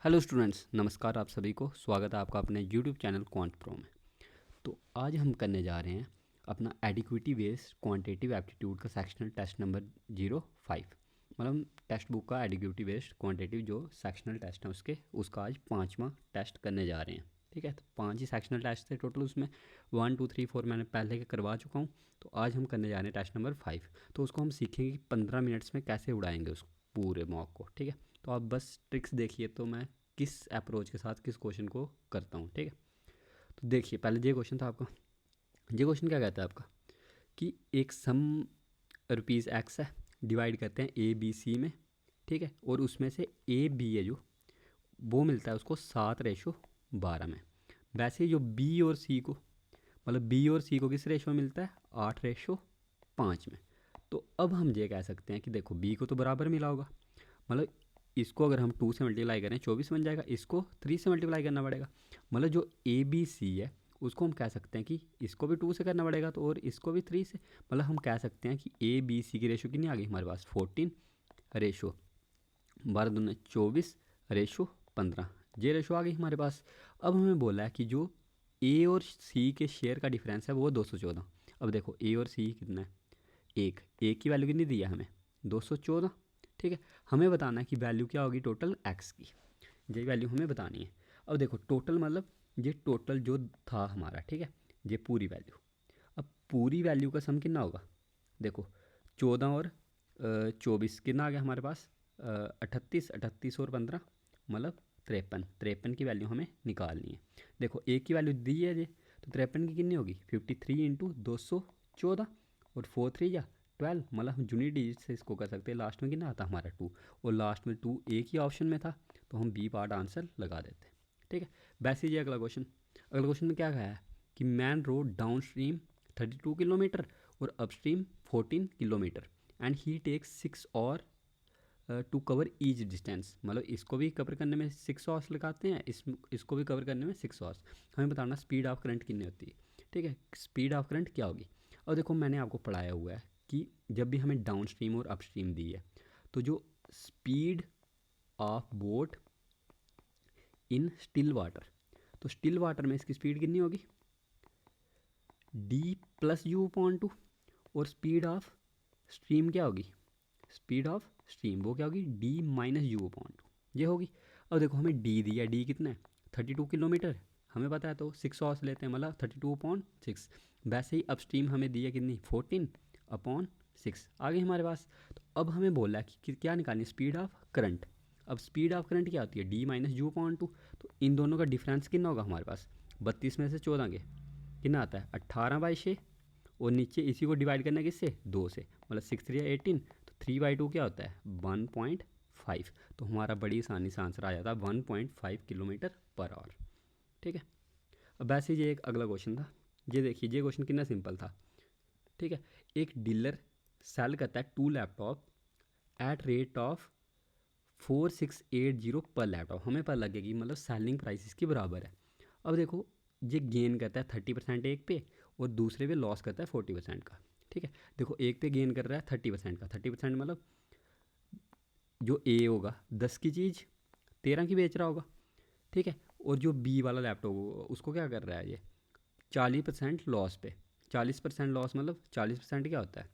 Hello students, नमस्कार। आप सभी को स्वागत है आपका अपने यूट्यूब चैनल क्वांट प्रो में। तो आज हम करने जा रहे हैं अपना एडिक्विटी बेस्ड क्वांटिटेटिव एप्टीट्यूड का सेक्शनल टेस्ट नंबर 05। मतलब टेक्स्ट बुक का एडिक्विटी बेस्ड क्वांटिटेटिव जो सेक्शनल टेस्ट है उसका आज 5वां टेस्ट करने जा रहे हैं। ठीक है, तो 5 ही सेक्शनल टेस्ट थे टोटल। उसमें 1 2 3 4 मैंने पहले के करवा चुका हूँ। तो आज हम करने जा रहे हैं टेस्ट नंबर 5। तो उसको हम सीखेंगे कि 15 मिनट्स में कैसे उड़ाएंगे उस पूरे मॉक को। ठीक है, तो आप बस ट्रिक्स देखिए तो मैं किस अप्रोच के साथ किस क्वेश्चन को करता हूँ। ठीक है, तो देखिए पहले ये क्वेश्चन था आपका। ये क्वेश्चन क्या कहता है आपका कि एक सम रुपीज़ एक्स है, डिवाइड करते हैं ए बी सी में। ठीक है, और उसमें से ए बी है जो वो मिलता है उसको 7:12 में। वैसे ही जो बी और सी को मतलब बी और सी को किस रेशो में मिलता है 8:5 में। तो अब हम ये कह सकते हैं कि देखो बी को तो बराबर मिला होगा, मतलब इसको अगर हम 2 से मल्टीप्लाई करें 24 बन जाएगा, इसको 3 से मल्टीप्लाई करना पड़ेगा। मतलब जो ए बी सी है उसको हम कह सकते हैं कि इसको भी 2 से करना पड़ेगा तो और इसको भी 3 से। मतलब हम कह सकते हैं कि ए बी सी की रेशो कितनी आ गई हमारे पास 14 रेशो 12 दूनी 24 रेशो 15। ये रेशो आ गई हमारे पास। अब हमें बोला है कि जो ए और सी के शेयर का डिफरेंस है वो 214। अब देखो ए और सी कितना है, एक की वैल्यू कितनी दी है हमें 214। ठीक है, हमें बताना है कि वैल्यू क्या होगी टोटल एक्स की, ये वैल्यू हमें बतानी है। अब देखो टोटल मतलब ये टोटल जो था हमारा, ठीक है, ये पूरी वैल्यू। अब पूरी वैल्यू का सम कितना होगा, देखो 14 और 24 कितना आ गया हमारे पास 38, 38 और 15 मतलब 53। 53 की वैल्यू हमें निकालनी है। देखो एक की वैल्यू दी है ये, तो 53 की कितनी होगी 53 इंटू 214 और 4 3 या 12। मतलब हम यूनिट डिजिट से इसको कर सकते हैं। लास्ट में कितना आता हमारा 2, और लास्ट में 2 एक ही ऑप्शन में था तो हम बी पार्ट आंसर लगा देते हैं। ठीक है, वैसे ही अगला क्वेश्चन। अगला क्वेश्चन में क्या कहा है कि main road downstream 32 kilometre और upstream 14 kilometre and he takes 6 और टू कवर ईच डिस्टेंस। मतलब इसको भी कवर करने में 6 आवर्स लगाते हैं, इसको भी कवर करने में 6 आवर्स। हमें बताना स्पीड ऑफ करंट कितनी होती है। ठीक है, स्पीड ऑफ करंट क्या होगी। और देखो मैंने आपको पढ़ाया हुआ है कि जब भी हमें डाउन स्ट्रीम और अपस्ट्रीम दी है तो जो speed of boat in still water, तो स्टिल वाटर में इसकी स्पीड कितनी होगी डी प्लस यू अपॉन 2। और स्पीड ऑफ स्ट्रीम क्या होगी, स्पीड ऑफ स्ट्रीम वो क्या होगी डी माइनस यू अपॉन 2 ये होगी। अब देखो हमें डी दिया, डी कितना है 32 किलोमीटर हमें पता है, तो 6 आवर्स लेते हैं मतलब 32/6। वैसे ही अपस्ट्रीम हमें दिया कितनी 14/6 आ गई हमारे पास। तो अब हमें बोला है कि क्या निकालनी स्पीड ऑफ करंट। अब स्पीड ऑफ करंट क्या होती है डी माइनस यू अपॉन 2। तो इन दोनों का डिफरेंस कितना होगा हमारे पास 32 में से 14 के कितना आता है 18/6, और नीचे इसी को डिवाइड करना है किससे 2 से, मतलब 6 3 18। तो 3/2 क्या होता है 1.5। तो हमारा बड़ी आसानी से आंसर आ जाता है 1.5 किलोमीटर पर आवर। ठीक है, अब वैसे ये एक अगला क्वेश्चन था। ये देखिए ये क्वेश्चन कितना सिंपल था। ठीक है, एक डीलर सेल करता है 2 लैपटॉप एट रेट ऑफ 4680 पर लैपटॉप। हमें पता लगेगी मतलब सेलिंग प्राइस इसकी बराबर है। अब देखो ये गेन करता है 30% एक पे और दूसरे पे लॉस करता है 40% का। ठीक है, देखो एक पे गेन कर रहा है 30% का, 30% मतलब जो ए होगा 10 की चीज़ 13 की बेच रहा होगा। ठीक है, और जो बी वाला लैपटॉप होगा उसको क्या कर रहा है ये 40% लॉस पे। 40% लॉस मतलब 40% क्या होता है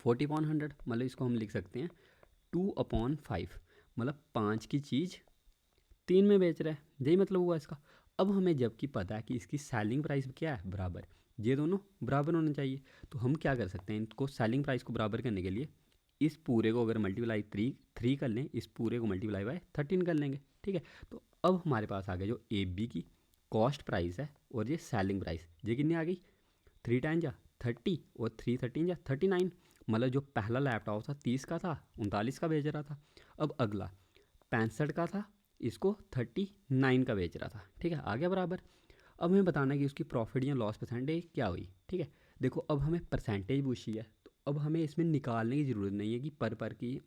40/100। मतलब इसको हम लिख सकते हैं 2/5। मतलब 5 की चीज़ 3 में बेच रहा है, यही मतलब हुआ इसका। अब हमें जबकि पता है कि इसकी सेलिंग प्राइस क्या है बराबर, ये दोनों बराबर होने चाहिए। तो हम क्या कर सकते हैं इनको सेलिंग प्राइस को बराबर करने के लिए इस पूरे को अगर मल्टीप्लाई 3 कर लें, इस पूरे को मल्टीप्लाई बाय 13 कर लेंगे। ठीक है, तो अब हमारे पास आ गया जो ए बी की कॉस्ट प्राइस है और ये सेलिंग प्राइस, ये कितनी आ गई 3 टाइम जा 30 और 3 13 जा 39। मतलब जो पहला लैपटॉप था 30 का था 39 का बेच रहा था। अब अगला 65 का था इसको 39 का बेच रहा था। ठीक है, आ गया बराबर। अब हमें बताना है कि उसकी प्रॉफिट या लॉस परसेंटेज क्या हुई। ठीक है, देखो अब हमें परसेंटेज पूछी है तो अब हमें इसमें निकालने की ज़रूरत नहीं है कि पर की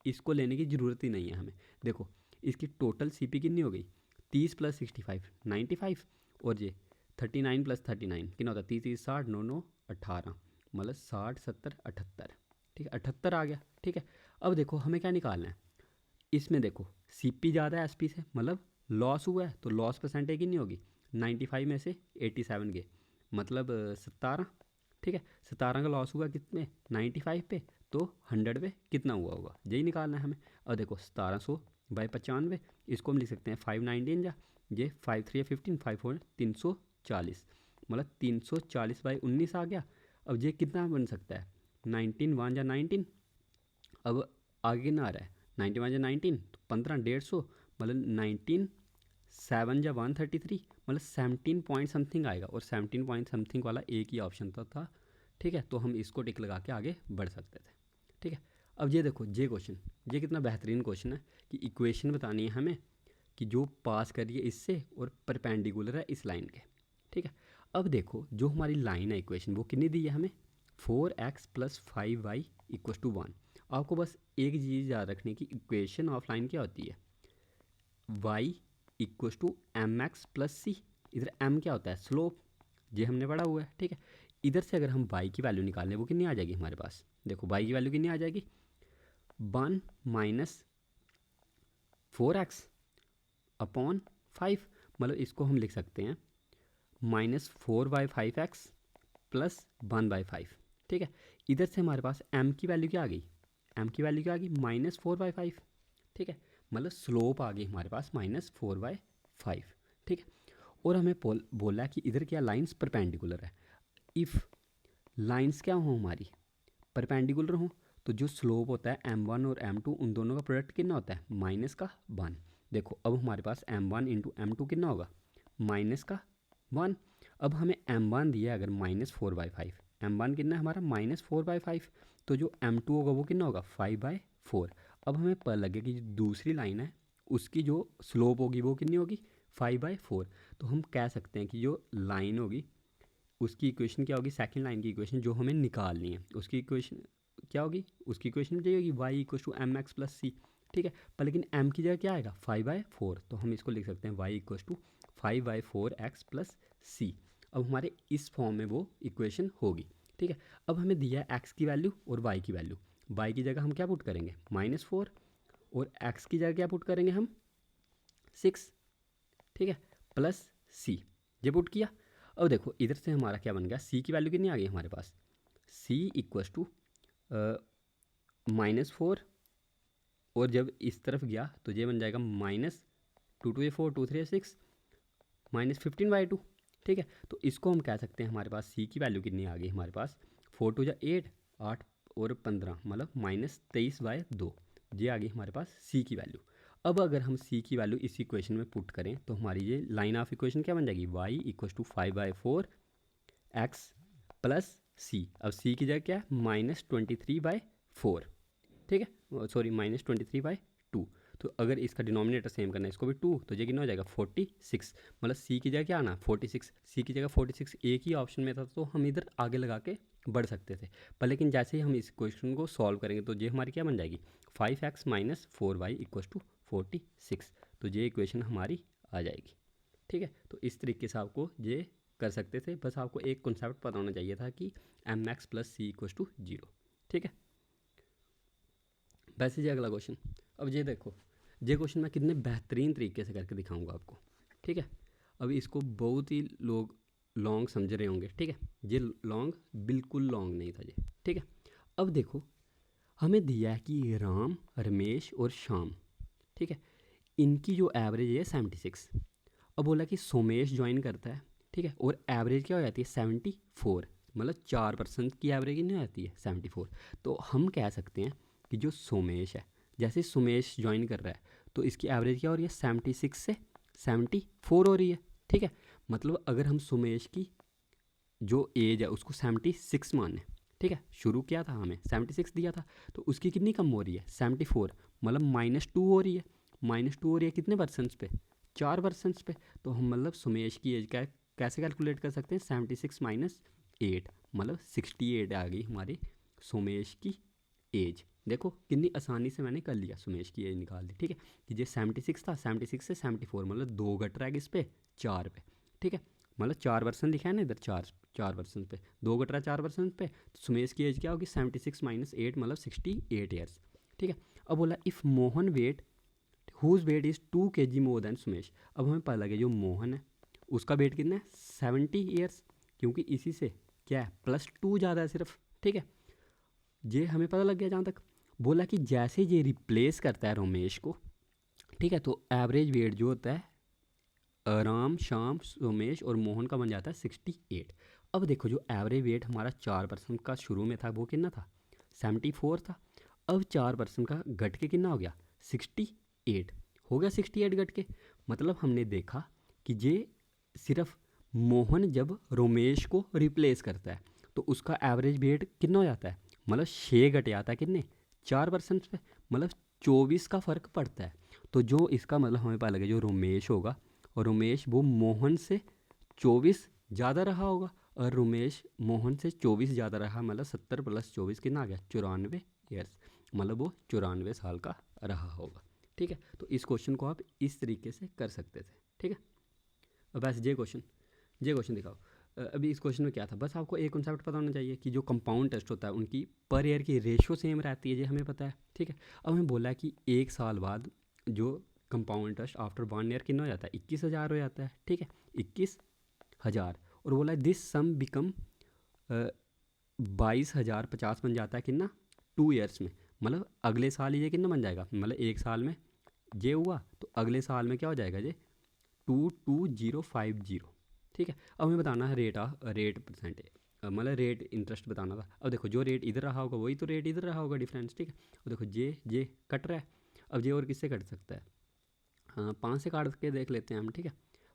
इसको लेने की ज़रूरत ही नहीं है हमें। देखो इसकी टोटल सी पी कितनी हो गई 30 + 65 95, और ये 39 + 39 कितना होता है 30 30 60 9 9 18, मतलब 60 70 78। ठीक है, 78 आ गया। ठीक है, अब देखो हमें क्या निकालना है इसमें देखो CP ज़्यादा है SP से, मतलब लॉस हुआ है, तो लॉस परसेंटेज कितनी होगी 95 में से 87 के, मतलब 17। ठीक है, 17 का लॉस हुआ कितने 95 पे, तो 100 पे कितना हुआ होगा, यही निकालना है हमें। और देखो 1700 बाई 95, इसको हम लिख सकते हैं 519 जा, ये 5 3 15, 5 4 340, मतलब 340 बाई 19 आ गया। अब ये कितना बन सकता है 19 1 या 19, अब आगे कितना आ रहा है 91 या 19, तो 15 150, मतलब 19 7 या 133, मतलब 17 पॉइंट समथिंग आएगा, और 17 पॉइंट समथिंग वाला एक ही ऑप्शन था। ठीक है, तो हम इसको टिक लगा के आगे बढ़ सकते थे। ठीक है, अब ये देखो ये क्वेश्चन, ये कितना बेहतरीन क्वेश्चन है कि इक्वेशन बतानी है हमें कि जो पास कर रही है इससे और परपेंडिकुलर है इस लाइन के। ठीक है, अब देखो जो हमारी लाइन है इक्वेशन वो कितनी दी है हमें 4x + 5y = 1। आपको बस एक चीज़ याद रखने की, इक्वेशन ऑफ लाइन क्या होती है y = mx + c। इधर m क्या होता है स्लोप, ये हमने पढ़ा हुआ है। ठीक है, इधर से अगर हम y की वैल्यू निकालें वो कितनी आ जाएगी हमारे पास, देखो y की वैल्यू कितनी आ जाएगी 1 - 4x / 5, मतलब इसको हम लिख सकते हैं -4/5x + 1/5। ठीक है, इधर से हमारे पास m की वैल्यू क्या आ गई, m की वैल्यू क्या आ गई -4/5। ठीक है, मतलब स्लोप आ गई हमारे पास -4/5। ठीक है, और हमें बोला कि इधर क्या लाइंस परपेंडिकुलर है। इफ़ लाइंस क्या हो हमारी परपेंडिकुलर हो, तो जो स्लोप होता है m1 और m2 उन दोनों का प्रोडक्ट कितना होता है -1। देखो अब हमारे पास m1 × m2 कितना होगा -1। अब हमें m1 दिया है अगर -4/5, m1 कितना है हमारा -4/5, तो जो m2 होगा वो कितना होगा 5/4। अब हमें पता लगे कि जो दूसरी लाइन है उसकी जो स्लोप होगी वो कितनी होगी 5/4। तो हम कह सकते हैं कि जो लाइन होगी उसकी इक्वेशन क्या होगी, सेकंड लाइन की इक्वेशन जो हमें निकालनी है उसकी इक्वेशन क्या होगी, उसकी इक्वेशन मुझे होगी y = mx + c। ठीक है, पर लेकिन m की जगह क्या आएगा 5/4, तो हम इसको लिख सकते हैं y = 5/4x + c। अब हमारे इस फॉर्म में वो इक्वेशन होगी। ठीक है, अब हमें दिया है x की वैल्यू और y की वैल्यू, y की जगह हम क्या पुट करेंगे -4, और x की जगह क्या पुट करेंगे हम 6। ठीक है, प्लस c, ये पुट किया। अब देखो इधर से हमारा क्या बन गया, c की वैल्यू कितनी आ गई हमारे पास, c = -4, और जब इस तरफ गया तो ये बन जाएगा -2 2 4 2 3 6 -15/2। ठीक है, तो इसको हम कह सकते हैं हमारे पास c की वैल्यू कितनी आ गई हमारे पास 4 2 8 8 और 15, मतलब -23/2, ये आ गई हमारे पास c की वैल्यू। अब अगर हम c की वैल्यू इस इक्वेशन में पुट करें तो हमारी ये लाइन ऑफ इक्वेशन क्या बन जाएगी y = 5/4x + c। अब c की जगह क्या है -23/4। ठीक है, सॉरी -23/2। तो अगर इसका डिनोमिनेटर सेम करना है इसको भी 2, तो ये कितना हो जाएगा 46, मतलब सी की जगह क्या आना 46, सी की जगह 46 एक ही ऑप्शन में था, तो हम इधर आगे लगा के बढ़ सकते थे। पर लेकिन जैसे ही हम इस क्वेश्चन को सॉल्व करेंगे तो ये हमारी क्या बन जाएगी 5x - 4y = 46, तो ये इक्वेशन हमारी आ जाएगी। ठीक है, तो इस तरीके से आपको ये कर सकते थे, बस आपको एक कॉन्सेप्ट पता होना चाहिए था कि mx + c = 0। ठीक है, वैसे जी अगला क्वेश्चन, अब ये देखो ये क्वेश्चन मैं कितने बेहतरीन तरीके से करके दिखाऊंगा आपको। ठीक है, अब इसको बहुत ही लोग लॉन्ग समझ रहे होंगे। ठीक है, ये लॉन्ग बिल्कुल लॉन्ग नहीं था ये। ठीक है, अब देखो हमें दिया है कि राम रमेश और श्याम, ठीक है, इनकी जो एवरेज है 76। अब बोला कि सोमेश ज्वाइन करता है, ठीक है, और एवरेज क्या हो जाती है 74, मतलब 4% की एवरेज नहीं आती है 74। तो हम कह सकते हैं कि जो सोमेश है, जैसे सुमेश ज्वाइन कर रहा है तो इसकी एवरेज क्या हो रही है 76 से 74 हो रही है। ठीक है, मतलब अगर हम सुमेश की जो एज है उसको 76 माने, ठीक है, शुरू किया था हमें 76 दिया था, तो उसकी कितनी कम हो रही है 74, मतलब -2 हो रही है। -2 हो रही है कितने परसेंट्स पे 4% पे। तो हम मतलब सुमेश की एज का कैसे कैलकुलेट कर सकते हैं 76 - 8, मतलब 68 आ गई हमारी सुमेश की एज। देखो कितनी आसानी से मैंने कर लिया, सुमेश की एज निकाल दी। ठीक है, कि ये 76 था, 76 से 74, मतलब 2 घट रहा है किस पे 4 पे। ठीक है, मतलब 4% लिखा है ना इधर, 4% पे 2 घट रहा है 4% पे, तो सुमेश की एज क्या होगी 76 - 8, मतलब 68 ईयर्स। ठीक है, अब बोला if Mohan weight whose weight is 2 kg more than Sumesh. अब हमें पता लगे जो मोहन है उसका वेट कितना है 70 ईयर्स, क्योंकि इसी से क्या है +2 ज़्यादा है सिर्फ। ठीक है, ये हमें पता लग गया। जहाँ तक बोला कि जैसे ये रिप्लेस करता है रोमेश को, ठीक है, तो एवरेज वेट जो होता है राम, श्याम, सोमेश और मोहन का बन जाता है 68। अब देखो जो एवरेज वेट हमारा 4% का शुरू में था वो कितना था 74 था। अब 4% का घट के कितना हो गया 68 हो गया। 68 घट के मतलब हमने देखा कि ये सिर्फ मोहन जब रोमेश को रिप्लेस करता है तो उसका एवरेज वेट कितना हो जाता है, मतलब 6 घट जाता है कितने 4% पे, मतलब 24 का फ़र्क पड़ता है। तो जो इसका मतलब हमें पता लगे जो रोमेश होगा और रोमेश वो मोहन से 24 ज़्यादा रहा होगा, और रोमेश मोहन से 24 ज़्यादा रहा, मतलब 70 + 24 कितना आ गया 94 ईयर्स, मतलब वो 94 साल का रहा होगा। ठीक है, तो इस क्वेश्चन को आप इस तरीके से कर सकते थे। ठीक है, अब बस ये क्वेश्चन दिखाओ। अभी इस क्वेश्चन में क्या था, बस आपको एक कॉन्सेप्ट पता होना चाहिए कि जो कंपाउंड टेस्ट होता है उनकी पर ईयर की रेशो सेम रहती है, ये हमें पता है। ठीक है, अब हमें बोला है कि 1 साल बाद जो कंपाउंड टेस्ट आफ्टर 1 ईयर कितना हो जाता है 21,000 हो जाता है। ठीक है, 21,000, और बोला है दिस सम बिकम 22,050 बन जाता है कितना 2 ईयर्स में, मतलब अगले साल ये कितना बन जाएगा, मतलब 1 साल में ये हुआ तो अगले साल में क्या हो जाएगा ये 22050। ठीक है, अब हमें बताना है रेट परसेंटेज, मतलब रेट इंटरेस्ट बताना था। अब देखो जो रेट इधर रहा होगा वही तो रेट इधर रहा होगा डिफरेंस। ठीक है, अब देखो जे कट रहा है, अब ये और किससे कट सकता है, हाँ 5 से काट के देख लेते हैं हम। ठीक है,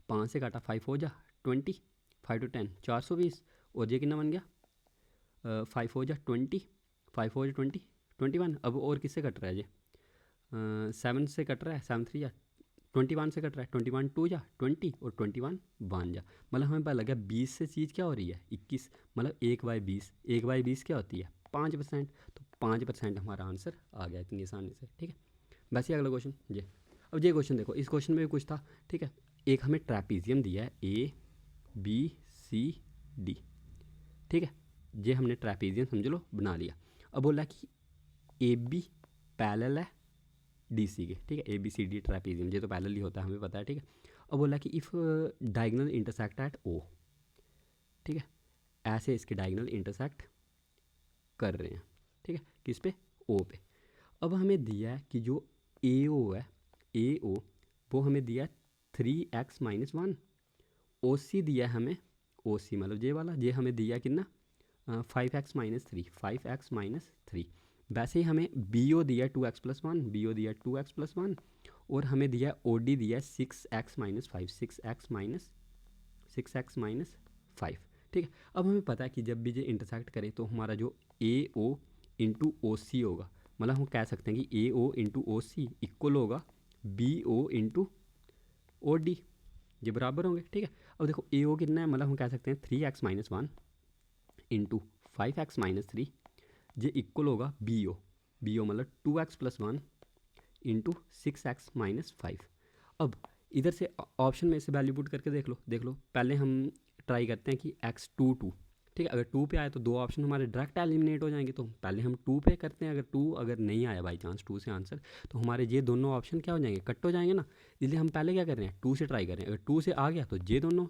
5 से काटा 5 हो जा 20, 5 to 10 420, और ये कितना बन गया 5 हो जा 20, 5 हो जा 20 21। अब और किससे कट रहा है ये 7 से कट रहा है, 7 3 या 21 से कट रहा है, 21 2 जा 20 और 21 1 जा, मतलब हमें पता लगा 20 से चीज़ क्या हो रही है 21, मतलब 1/20, 1/20 क्या होती है 5%, तो 5% हमारा आंसर आ गया इतनी आसानी से। ठीक है, वैसे अगला क्वेश्चन ये, अब ये क्वेश्चन देखो, इस क्वेश्चन में भी कुछ था। ठीक है, एक हमें ट्रैपीजियम दिया है ABCD। ठीक है, ये हमने ट्रैपीजियम समझ लो बना लिया। अब बोला कि AB पैरेलल है DC के। ठीक है, ABCD ट्रैपीजियम ये तो पैरेलल ही होता है हमें पता है। ठीक है, अब बोला कि if diagonal intersect at O। ठीक है, ऐसे इसके डायगोनल इंटरसेक्ट कर रहे हैं। ठीक है, किस पे O पे। अब हमें दिया है कि जो AO है AO वो हमें दिया है 3x - 1, OC दिया है हमें, OC मतलब ये वाला, ये हमें दिया कितना 5x - 3, 5x - 3। वैसे ही हमें BO दिया 2x + 1, BO दिया 2x + 1, और हमें दिया OD दिया 6x - 5, 6x - 5। ठीक है, अब हमें पता है कि जब भी ये इंटरसेक्ट करें तो हमारा जो AO × OC होगा, मतलब हम कह सकते हैं कि AO × OC इक्वल होगा BO × OD, ये बराबर होंगे। ठीक है, अब देखो AO कितना है, मतलब हम कह सकते हैं 3x - 1 × 5x - 3, ये इक्वल होगा BO मतलब 2x + 1 × 6x - 5। अब इधर से ऑप्शन में से वैल्यू पुट करके देख लो। पहले हम ट्राई करते हैं कि x 2 ठीक है, अगर 2 पे आए तो दो ऑप्शन हमारे डायरेक्ट एलिमिनेट हो जाएंगे, तो पहले हम 2 पे करते हैं। अगर नहीं आया बाई चांस 2 से आंसर, तो हमारे ये दोनों ऑप्शन क्या हो जाएंगे कट हो जाएंगे ना, इसलिए हम पहले क्या कर रहे हैं 2 से ट्राई कर रहे हैं। अगर 2 से आ गया तो ये दोनों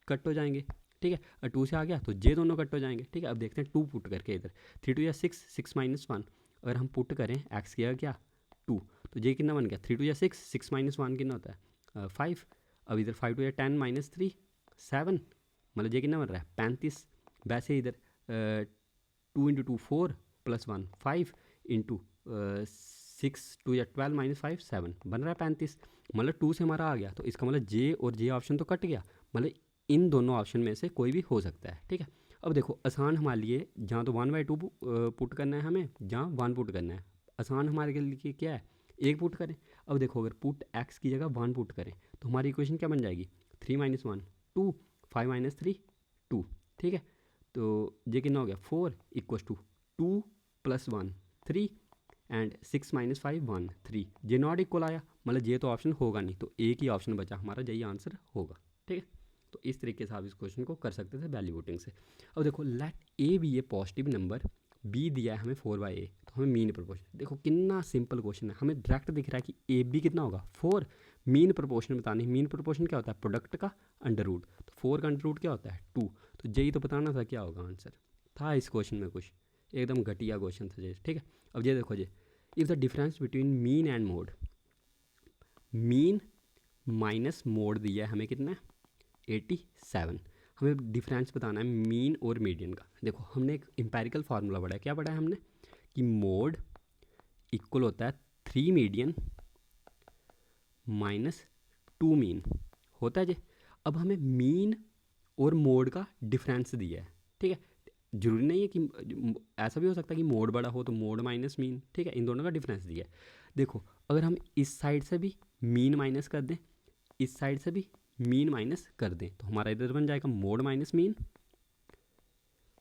कट हो जाएंगे। ठीक है, अगर 2 से आ गया तो ये दोनों कट हो जाएंगे। ठीक है, अब देखते हैं 2 पुट करके इधर 3 2 या 6, 6 - 1, अगर हम पुट करें एक्स किया क्या 2, तो ये कितना बन गया 3 2 या 6, 6 - 1 कितना होता है 5। अब इधर 5 2 या 10 - 3 7, मतलब ये कितना बन रहा है 35। वैसे इधर 2 × 2 4 + 1 5 × 6 2 या 12 - 5 7 बन रहा है 35, मतलब 2 से हमारा आ गया, तो इसका मतलब जे और जे ऑप्शन तो कट गया, मतलब इन दोनों ऑप्शन में से कोई भी हो सकता है। ठीक है, अब देखो आसान हमारे लिए जहाँ तो 1/2 पुट करना है हमें, जहाँ 1 पुट करना है, आसान हमारे लिए क्या है 1 पुट करें। अब देखो अगर पुट x की जगह 1 पुट करें तो हमारी इक्वेशन क्या बन जाएगी 3 - 1 2, 5 - 3 2। ठीक है, तो ये कितना हो गया 4 = 2 + 1 3 एंड 6 - 5 1 3, ये नॉट इक्वल आया, मतलब ये तो ऑप्शन होगा नहीं, तो एक ही ऑप्शन बचा हमारा, यही आंसर होगा। ठीक है, तो इस तरीके से आप इस क्वेश्चन को कर सकते थे वैल्यू वोटिंग से। अब देखो let A B A positive number, B दिया है हमें 4/A, तो हमें मीन प्रोपोर्शन, देखो कितना सिंपल क्वेश्चन है, हमें डायरेक्ट दिख रहा है कि ए बी कितना होगा 4, मीन प्रोपोर्शन बतानी, मीन प्रोपोर्शन क्या होता है प्रोडक्ट का अंडर रूट, तो 4 का अंडर रूट क्या होता है 2, तो यही तो बताना था क्या होगा आंसर था इस क्वेश्चन में, कुछ एकदम घटिया क्वेश्चन था जी, ठीक है। अब ये देखो जी, if the difference between mean and mode, mean minus mode दिया है हमें कितना है 87, हमें डिफरेंस बताना है मीन और मीडियन का। देखो हमने एक एम्पेरिकल फार्मूला पढ़ा है, क्या पढ़ा है हमने कि मोड इक्वल होता है 3 मीडियन माइनस 2 मीन होता है जी। अब हमें मीन और मोड का डिफरेंस दिया है, ठीक है, जरूरी नहीं है कि ऐसा भी हो सकता है कि मोड बड़ा हो तो मोड माइनस मीन, ठीक है, इन दोनों का डिफरेंस दिया है। देखो अगर हम इस साइड से भी मीन माइनस कर दें, इस साइड से भी मीन माइनस कर दें, तो हमारा इधर बन जाएगा mode minus mean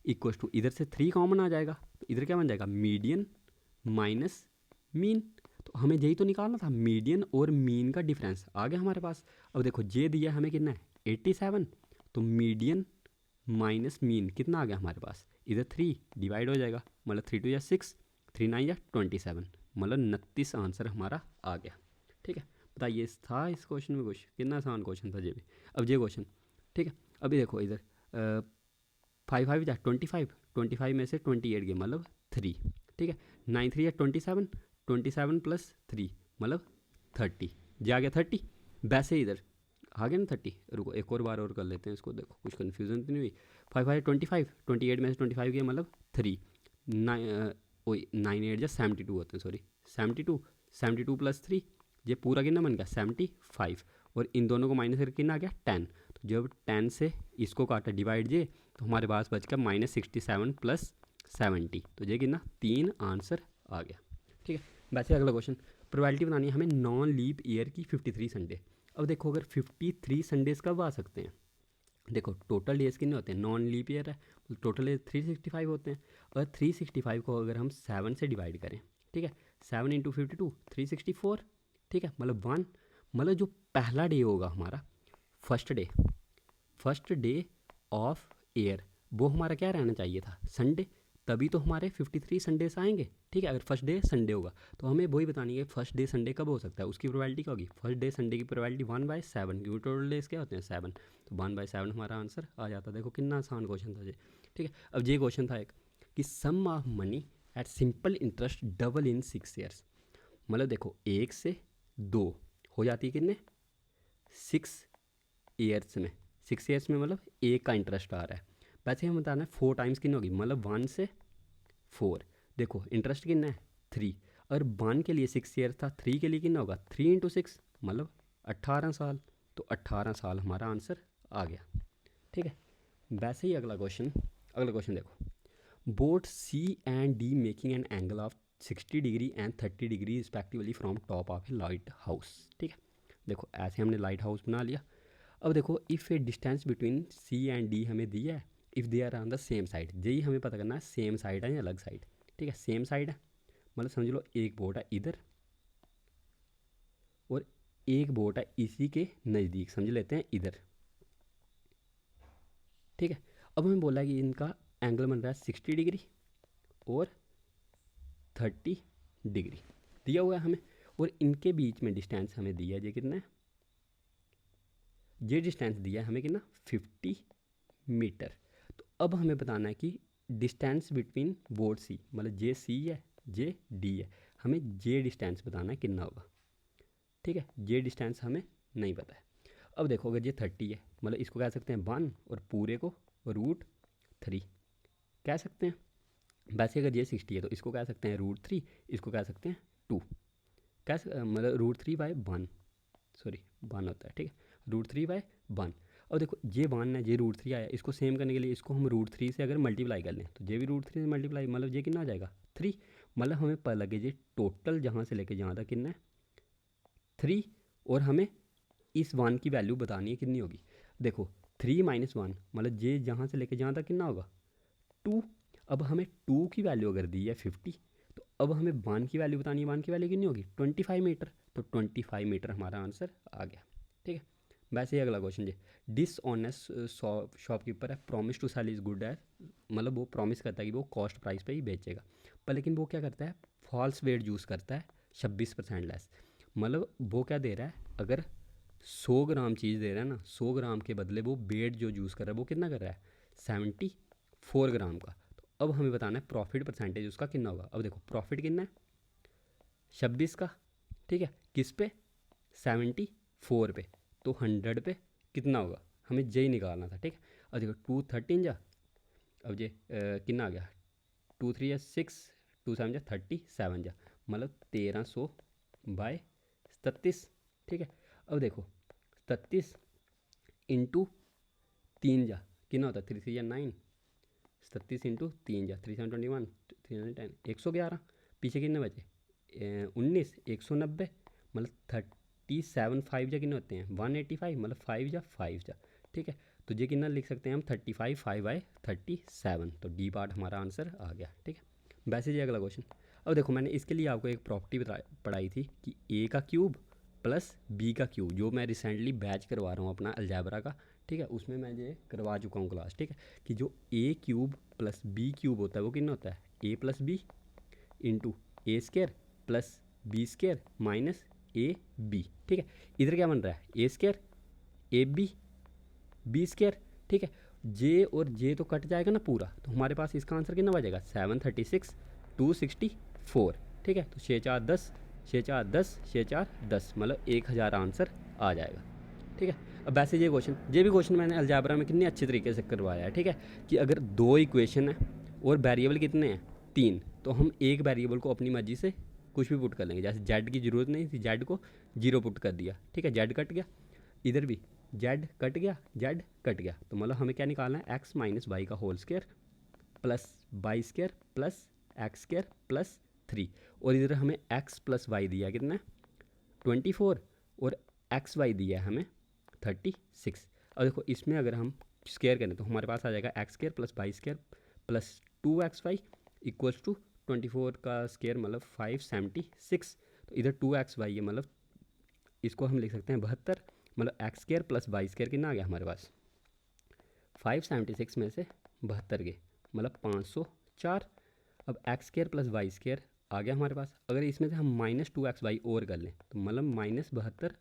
equal to, इधर से 3 कॉमन आ जाएगा, तो इधर क्या बन जाएगा मीडियन माइनस मीन। तो हमें यही तो निकालना था, मीडियन और मीन का डिफरेंस आ गया हमारे पास। अब देखो जे दिया हमें कितना है 87, तो मीडियन माइनस मीन कितना आ गया हमारे पास, इधर 3 डिवाइड हो जाएगा, मतलब 3 2 या 6, 3 9 या 27, मतलब 29 आंसर हमारा आ गया, ठीक है। बताइए था इस क्वेश्चन में कुछ, कितना आसान क्वेश्चन था ये भी। अब ये क्वेश्चन, ठीक है, अभी देखो इधर 5 5 या 25, 25 में से 28 गए मतलब 3, ठीक है, 9 3 या 27, 27 प्लस 3 मतलब 30, जे आ गया 30। वैसे इधर आ गया ना 30, रुको एक और बार और कर लेते हैं इसको, देखो कुछ कन्फ्यूजन तो नहीं हुई। 5 5 25, 28 में से 25 गए मतलब 3, 9 8 या 72 होते हैं, सॉरी 72 प्लस 3, ये पूरा कितना बन गया 75, और इन दोनों को माइनस करके कितना आ गया 10, तो जब 10 से इसको काटा डिवाइड जे, तो हमारे पास बच गया -67 प्लस 70, तो ये कितना 3 आंसर आ गया, ठीक है। वैसे अगला क्वेश्चन, प्रोबेबिलिटी बनानी है हमें नॉन लीप ईयर की 53 संडे। अब देखो अगर 53 संडेज़ कब आ सकते हैं, देखो टोटल डेज कितने होते हैं, नॉन लीप ईयर है तो टोटल डेज 365 होते हैं, और 365 को अगर हम 7 से डिवाइड करें, ठीक है, 7 इंटू 52 364, ठीक है, मतलब 1, मतलब जो पहला डे होगा हमारा फर्स्ट डे ऑफ ईयर, वो हमारा क्या रहना चाहिए था संडे, तभी तो हमारे 53 संडेज आएंगे, ठीक है। अगर फर्स्ट डे संडे होगा तो हमें वही बतानी है फर्स्ट डे संडे कब हो सकता है, उसकी प्रोबेबिलिटी क्या होगी, फर्स्ट डे संडे की प्रोबेबिलिटी 1/7, क्योंकि टोटल डेज क्या होते हैं 7, तो 1/7 हमारा आंसर आ जाता है। देखो कितना आसान क्वेश्चन था ये, ठीक है। अब ये क्वेश्चन था एक कि sum of money at simple interest double in 6 years, मतलब देखो 1 से 2 हो जाती है कितने 6 ईयर्स में, 6 ईयर्स में मतलब 1 का इंटरेस्ट आ रहा है। वैसे हम बताना है 4 टाइम्स कितनी होगी, मतलब 1 से 4, देखो इंटरेस्ट कितना है 3, और 1 के लिए 6 ईयर था, 3 के लिए कितना होगा 3 इंटू 6 मतलब 18 साल, तो 18 साल हमारा आंसर आ गया, ठीक है। वैसे ही अगला क्वेश्चन देखो, boat C and D making an angle of 60 degree and 30 degree respectively from top of a lighthouse, ठीक है। देखो ऐसे हमने लाइट हाउस बना लिया। अब देखो if a distance between C and D हमें दिया है, if they are on the same side, यही हमें पता करना है सेम साइड है या अलग साइड, ठीक है। सेम साइड है मतलब समझ लो एक बोट है इधर और एक बोट है इसी के नज़दीक, समझ लेते हैं इधर, ठीक है। अब हमें बोला कि इनका एंगल बन रहा है 60 डिग्री और 30 डिग्री दिया हुआ है हमें, और इनके बीच में डिस्टेंस हमें दिया है, ये कितना है, ये डिस्टेंस दिया है हमें कितना 50 मीटर। तो अब हमें बताना है कि डिस्टेंस बिटवीन बोट सी, मतलब जे सी है जे डी है, हमें जे डिस्टेंस बताना है कितना होगा, ठीक है। जे डिस्टेंस हमें नहीं पता है। अब देखो अगर ये 30 है मतलब इसको कह सकते हैं 1 और पूरे को √3 कह सकते हैं। वैसे अगर ये 60 है तो इसको कह सकते हैं √3, इसको कह सकते हैं 2, मतलब √3/1, सॉरी 1 होता है, ठीक है, √3/1। और देखो ये 1 है, ये √3 आया, इसको सेम करने के लिए इसको हम √3 से अगर मल्टीप्लाई कर लें तो ये भी √3 से मल्टीप्लाई, मतलब ये कितना आ जाएगा 3, मतलब हमें पता लगे ये टोटल जहाँ से लेके जहाँ तक कितना है 3, और हमें इस 1 की वैल्यू बतानी है कितनी होगी। देखो 3 - 1 मतलब ये जहाँ से लेके जहाँ तक कितना होगा 2, अब हमें 2 की वैल्यू अगर दी है 50, तो अब हमें 1 की वैल्यू बतानी है, 1 की वैल्यू कितनी होगी 25 मीटर, तो 25 मीटर हमारा आंसर आ गया, ठीक है। वैसे ही अगला क्वेश्चन जी, डिसऑनेस्ट शॉपकीपर है, promise to sell is good है, मतलब वो प्रॉमिस करता है कि वो कॉस्ट प्राइस पे ही बेचेगा, पर लेकिन वो क्या करता है, फॉल्स वेट यूज़ करता है 26% लेस। मतलब वो क्या दे रहा है, अगर 100 ग्राम चीज़ दे रहा है ना, 100 ग्राम के बदले वो वेट जो यूज़ कर रहा है वो कितना कर रहा है, 74 ग्राम का। तो अब हमें बताना है प्रॉफिट परसेंटेज उसका कितना होगा। अब देखो प्रॉफिट कितना है, 26 का, ठीक है, किस पे, 74 पे, तो 100 पे कितना होगा, हमें जे निकालना था, ठीक है। अब देखो 213 जा, अब ये कितना आ गया, 2 3 या 6, 2 7 जा 37 जा, मतलब 1300 बाय 37, ठीक है। अब देखो 37 इंटू 3 जा कितना होता है, 3 3 या 9, 37 इंटू 3 जा 3 7 21, 3 10 111, पीछे कितने बचे 19, 190, मतलब 37 5 जा कितने होते हैं 185, मतलब 5 जा 5 जा, ठीक है। तो ये कितना लिख सकते हैं हम 35 5 बाई 37, तो डी पार्ट हमारा आंसर आ गया, ठीक है। वैसे जी अगला क्वेश्चन, अब देखो मैंने इसके लिए आपको एक प्रॉपर्टी पढ़ाई थी कि ए का क्यूब प्लस बी का क्यूब, जो मैं रिसेंटली बैच करवा रहा हूँ अपना अलजेब्रा का, ठीक है, उसमें मैं ये करवा चुका हूँ क्लास, ठीक है, कि जो A cube plus B cube होता है वो कितना होता है, A plus B into A square plus B square minus A B, ठीक है। इधर क्या बन रहा है, A square A B square, ठीक है। जे और जे तो कट जाएगा ना पूरा, तो हमारे पास इसका आंसर कितना बचेगा 736 264, ठीक है। तो 6 4 10, 6 4 10, 6 4 10, मतलब 1000 आंसर आ जाएगा, ठीक है। अब वैसे ये भी क्वेश्चन मैंने अलजेब्रा में कितने अच्छे तरीके से करवाया है, ठीक है, कि अगर 2 इक्वेशन है और वेरिएबल कितने हैं 3, तो हम एक वेरिएबल को अपनी मर्जी से कुछ भी पुट कर लेंगे, जैसे जेड की ज़रूरत नहीं थी, जेड को 0 पुट कर दिया, ठीक है, जेड कट गया, इधर भी जेड कट गया, जेड कट गया, तो मतलब हमें क्या निकालना है, एक्स माइनस वाई का whole square plus Y square plus X square plus 3, और इधर हमें एक्स प्लस वाई दिया है कितना 24, और एक्स वाई दिया है हमें 36। अब देखो इसमें अगर हम स्क्वायर करें तो हमारे पास आ जाएगा X square plus Y square plus 2xy equals to 24 का स्क्वायर मतलब 576, तो इधर 2xy है, मतलब इसको हम लिख सकते हैं 72, मतलब X square plus Y square कितना आ गया हमारे पास 576 में से 72 गए, मतलब 504। अब X square plus Y square आ गया हमारे पास, अगर इसमें से हम -2xy और कर लें तो मतलब -72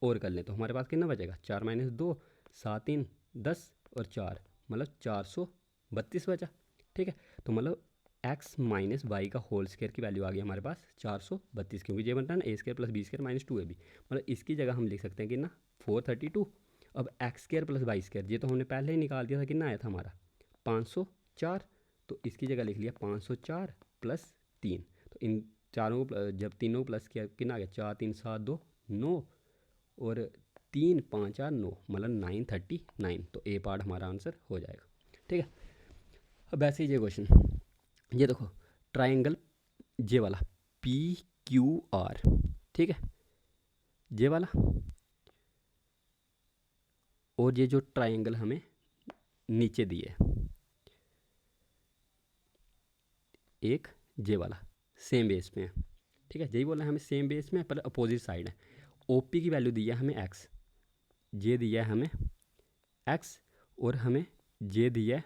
और कर लें तो हमारे पास कितना बचेगा 4 - 2 7 3 10 और 4, मतलब 432 बचा, ठीक है। तो मतलब एक्स माइनस वाई का होल स्क्वायर की वैल्यू आ गई हमारे पास 432, क्योंकि ये बनता है ना A square plus B square minus 2ab, मतलब इसकी जगह हम लिख सकते हैं कि ना 432। अब X square plus Y square ये तो हमने पहले ही निकाल दिया था, कितना आया था हमारा 504, तो इसकी जगह लिख लिया 504 प्लस 3, तो इन चारों को जब तीनों प्लस किया कितना आ गया 4 3 7 2 9 और 3 5 4 9, मतलब 939, तो ए पार्ट हमारा आंसर हो जाएगा, ठीक है। अब ऐसे ही ये क्वेश्चन, ये देखो ट्राइंगल जे वाला PQR, ठीक है, जे वाला, और ये जो ट्राइंगल हमें नीचे दिए एक जे वाला सेम बेस में है, ठीक है, यही बोला है हमें सेम बेस में पर अपोजिट साइड है। OP की वैल्यू दी है हमें x, जे दिया है हमें x, और हमें जे दिया है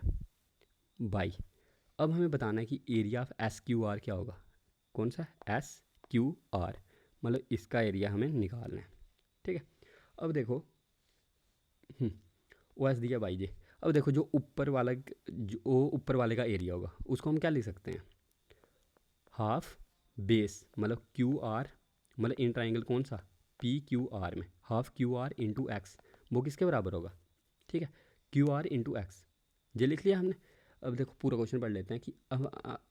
y। अब हमें बताना है कि एरिया ऑफ SQR क्या होगा, कौन सा SQR, मतलब इसका एरिया हमें निकालना है, ठीक है। अब देखो OS दिया YJ, अब देखो जो ऊपर वाले का एरिया होगा उसको हम क्या लिख सकते हैं, हाफ बेस, मतलब QR, मतलब इन ट्राइंगल कौन सा PQR में हाफ QR इंटू एक्स, वो किसके बराबर होगा, ठीक है, QR इंटू एक्स, ये लिख लिया हमने। अब देखो पूरा क्वेश्चन पढ़ लेते हैं कि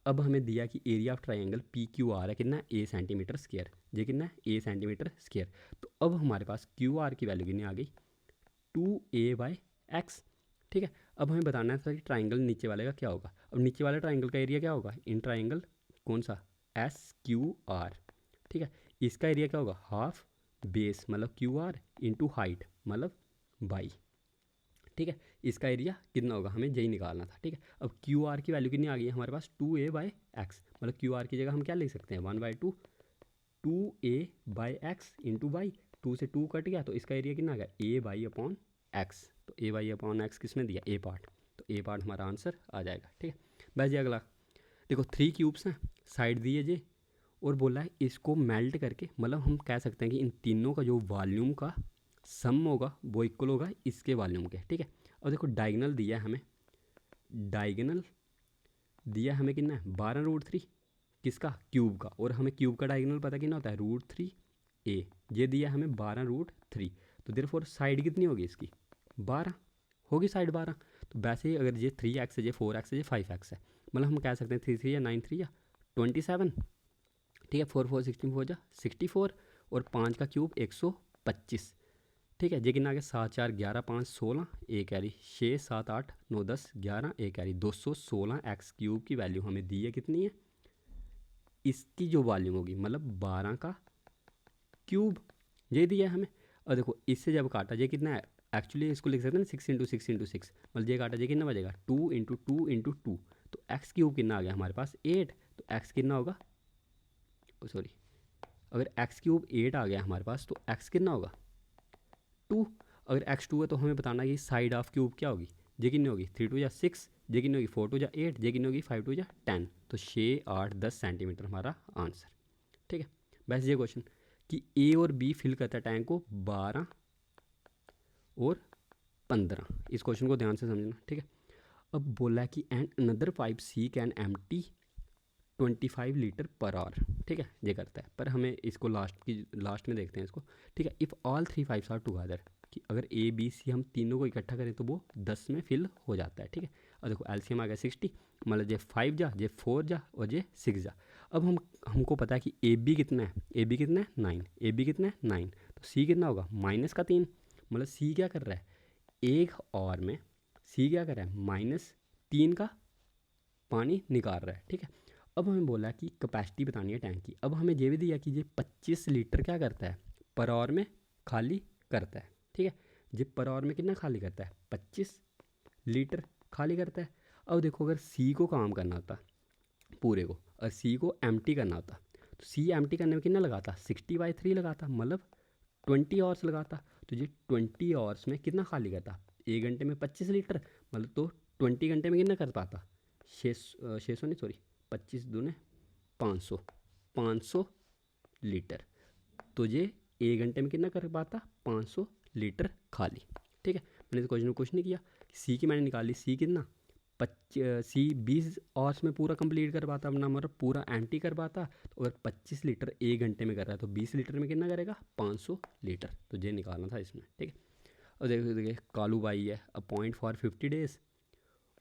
अब हमें दिया कि एरिया ऑफ ट्राइंगल PQR है कितना A सेंटीमीटर स्क्वायर, ये कितना है A सेंटीमीटर स्क्वायर, तो अब हमारे पास QR की वैल्यू कितनी आ गई 2a/x, ठीक है। अब हमें बताना है कि ट्राइंगल नीचे वाले का क्या होगा, अब नीचे वाले ट्राइंगल का एरिया क्या होगा, इन ट्राइंगल कौन सा SQR, ठीक है, इसका एरिया क्या होगा हाफ बेस मतलब QR इंटू हाइट मतलब बाई, ठीक है, इसका एरिया कितना होगा हमें यही निकालना था, ठीक है। अब QR की वैल्यू कितनी आ गई है हमारे पास 2a/x, मतलब QR की जगह हम क्या लिख सकते हैं 1/2 2a/x इंटू वाई, 2 से 2 कट गया तो इसका एरिया कितना आ गया ए वाई अपॉन एक्स। तो ए वाई अपॉन एक्स किसने दिया, ए पार्ट, तो ए पार्ट हमारा आंसर आ जाएगा। ठीक है, बस ये अगला देखो 3 क्यूब्स हैं, साइड दिए जे और बोला है इसको मेल्ट करके, मतलब हम कह सकते हैं कि इन तीनों का जो वॉल्यूम का सम होगा वो इक्वल होगा इसके वॉल्यूम के। ठीक है, और देखो डायगोनल दिया है हमें, डायगोनल दिया हमें कितना है 12√3 किसका, क्यूब का, और हमें क्यूब का डायगोनल पता कितना होता है √3 ए। ये दिया हमें 12√3, तो देयरफॉर साइड कितनी होगी इसकी 12 होगी, साइड 12। तो वैसे ही अगर ये 3x है, ये 4x है, ये 5x है, मतलब हम कह सकते हैं 3 3 या 9 3 या 27। ठीक है, 4 4 16 4 जा 64 और 5 का क्यूब 125। ठीक है, ये कितना आ गया 7 4 11 5 16 ए कैरी 6 7 8 9 10 11 ए कैरी 216 एक्स क्यूब की वैल्यू हमें दी है, कितनी है इसकी जो वॉल्यूम होगी, मतलब 12 का क्यूब ये दिया है हमें। और देखो इससे जब काटा ये कितना है, एक्चुअली इसको लिख सकते हैं ना 6 × 6 × 6, मतलब ये काटा ये कितना बचेगा 2 × 2 × 2, तो एक्स क्यूब कितना आ गया हमारे पास 8, तो एक्स कितना होगा, सॉरी अगर एक्स क्यूब 8 आ गया हमारे पास तो एक्स कितना होगा 2। अगर एक्स 2 है तो हमें बताना कि साइड ऑफ क्यूब क्या होगी, ये कितनी होगी 3 2 या 6, ये कितनी होगी 4 2 या 8, ये कितनी होगी 5 2 या 10, तो 6 8 10 सेंटीमीटर हमारा आंसर। ठीक है, बस ये क्वेश्चन कि ए और बी फिल करता है टैंक को 12 और 15, इस क्वेश्चन को ध्यान से समझना। ठीक है, अब बोला है कि and another pipe C can empty 25 litre per hour. ठीक है, ये करता है, पर हमें इसको लास्ट में देखते हैं इसको। ठीक है, if all 3 pipes are together, कि अगर ए बी सी हम तीनों को इकट्ठा करें तो वो 10 में फिल हो जाता है। ठीक है, और देखो एलसीएम आ गया 60, मतलब ये 5 जा, ये 4 जा और ये 6 जा। अब हमको पता है कि ए बी कितना है, ए बी कितना है 9, ए बी कितना है 9, तो सी कितना होगा माइनस का 3, मतलब सी क्या कर रहा है एक और में, सी क्या कर रहा है -3 का पानी निकाल रहा है। ठीक है, अब हमें बोला कि कैपेसिटी बतानी है टैंक की। अब हमें ये भी दिया कि ये 25 लीटर क्या करता है पर आवर में खाली करता है। ठीक है, ये पर आवर में कितना खाली करता है 25 लीटर खाली करता है। अब देखो अगर सी को काम करना होता पूरे को, और सी को एम्प्टी करना होता, तो सी एम्प्टी करने में कितना लगाता 60/3 लगाता, मतलब 20 आवर्स लगाता। तो ये 20 आवर्स में कितना खाली करता, 1 घंटे में 25 लीटर, मतलब तो 20 घंटे में कितना कर पाता 600 नहीं सॉरी 25 दूने 500 लीटर। तो ये 1 घंटे में कितना कर पाता 500 लीटर खाली। ठीक है, मैंने इस क्वेश्चन को कुछ नहीं किया, सी की मैंने निकाली, सी कितना सी 20 आवर्स में पूरा कंप्लीट कर पाता अपना, मतलब पूरा एम्प्टी कर पाता। तो अगर 25 लीटर 1 घंटे में कर रहा है तो 20 लीटर में कितना करेगा 500 लीटर, तो ये निकालना था इसमें। ठीक है, और देखिए कालू भाई है अपॉइंट फॉर 50 डेज,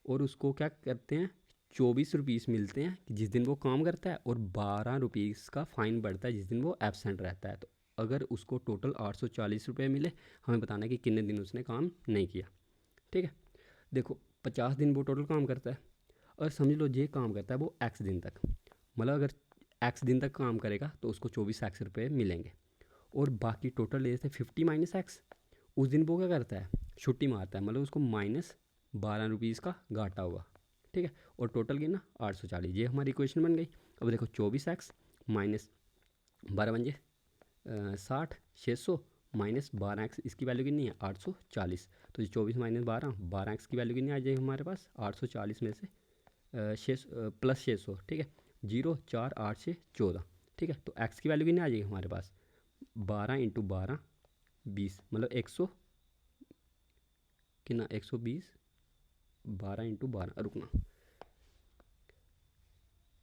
और उसको क्या करते हैं 24 रुपीज़ मिलते हैं कि जिस दिन वो काम करता है, और 12 रुपीज़ का फ़ाइन बढ़ता है जिस दिन वो एब्सेंट रहता है। तो अगर उसको टोटल 840 रुपये मिले, हमें बताना है कि कितने दिन उसने काम नहीं किया। ठीक है, देखो 50 दिन वो टोटल काम करता है, और समझ लो ये काम करता है वो एक्स दिन तक, मतलब अगर एक्स दिन तक काम करेगा तो उसको 24 एक्स रुपये मिलेंगे। और बाकी टोटल डेज थे 50 - एक्स, उस दिन वो क्या करता है छुट्टी मारता है, मतलब उसको -12 रुपीज़ का घाटा होगा। ठीक है, और टोटल कितना 840, ये हमारी इक्वेशन बन गई। अब देखो 24x -12 बन 60 600 -12x, इसकी वैल्यू कितनी है 840। तो ये 24 -12 12x की वैल्यू कितनी आ जाएगी हमारे पास 840 में से 6 + 600। ठीक है, 0 4 8 6 14। ठीक है, तो x की वैल्यू कितनी आ जाएगी हमारे पास 12 × 12 20, मतलब 100 कितना 120, 12 × 12 रुकना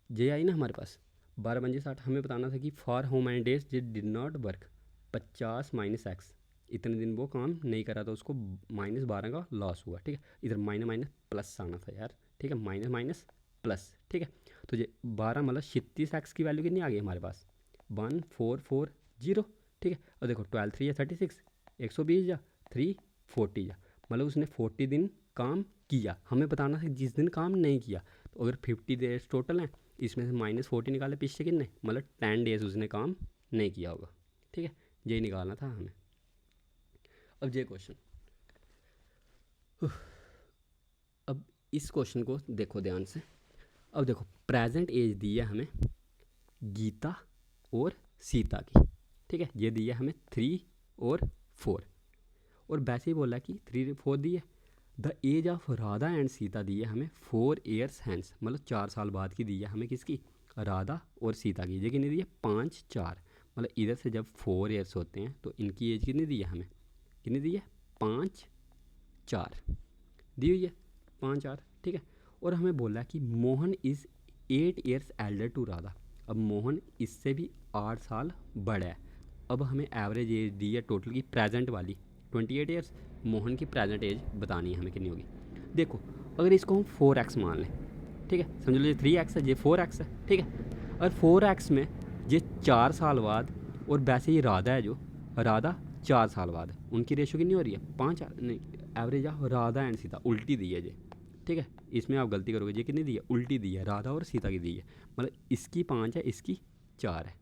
जे आई ना हमारे पास 12 बन 60। हमें बताना था कि for how many days J did not work 50 - x, इतने दिन वो काम नहीं करा तो उसको -12 का लॉस हुआ। ठीक है, इधर माइनस प्लस आना था यार। ठीक है, माइनस प्लस। ठीक है, तो ये 12 मतलब 36 एक्स की वैल्यू कितनी आ गई हमारे पास 1440। ठीक है, और देखो 12 3 या 36 120 या 3 40 या, मतलब उसने 40 दिन काम किया। हमें बताना था जिस दिन काम नहीं किया, तो अगर 50 डेज टोटल हैं इसमें से -40 निकाले पीछे कितने, मतलब 10 डेज उसने काम नहीं किया होगा। ठीक है, यही निकालना था हमें। अब ये क्वेश्चन, अब इस क्वेश्चन को देखो ध्यान से। अब देखो प्रेजेंट एज दी है हमें गीता और सीता की। ठीक है, ये दी है हमें 3 और 4। और वैसे ही बोला कि 3 4 दी है। The age of Radha and Sita दी है हमें 4 ईयर्स हैंस, मतलब 4 साल बाद की दी है हमें, किसकी, राधा और सीता की। ये कितनी दी है, 5 4, मतलब इधर से जब 4 ईयर्स होते हैं तो इनकी एज कितनी दी है हमें, कितनी दी है, 5 4 दी हुई है, 5 4, ठीक है। और हमें बोला कि Mohan is 8 years elder to Radha. अब मोहन इससे भी 8 साल बड़ा है। अब हमें एवरेज एज दी है टोटल की प्रेजेंट वाली 28 ईयर्स, मोहन की प्रेजेंट एज बतानी है हमें कितनी होगी। देखो अगर इसको हम 4x मान लें, ठीक है, समझ लो ये 3x है, ये 4x है, ठीक है। और 4x में ये 4 साल बाद, और वैसे ही राधा है जो, राधा 4 साल बाद, उनकी रेशो कितनी हो रही है, 5 नहीं, average of Radha and Sita उल्टी दी है ये, ठीक है। इसमें आप गलती करोगे, ये कितनी दी है, उल्टी दी है, राधा और सीता की दी है, मतलब इसकी 5 है, इसकी 4 है,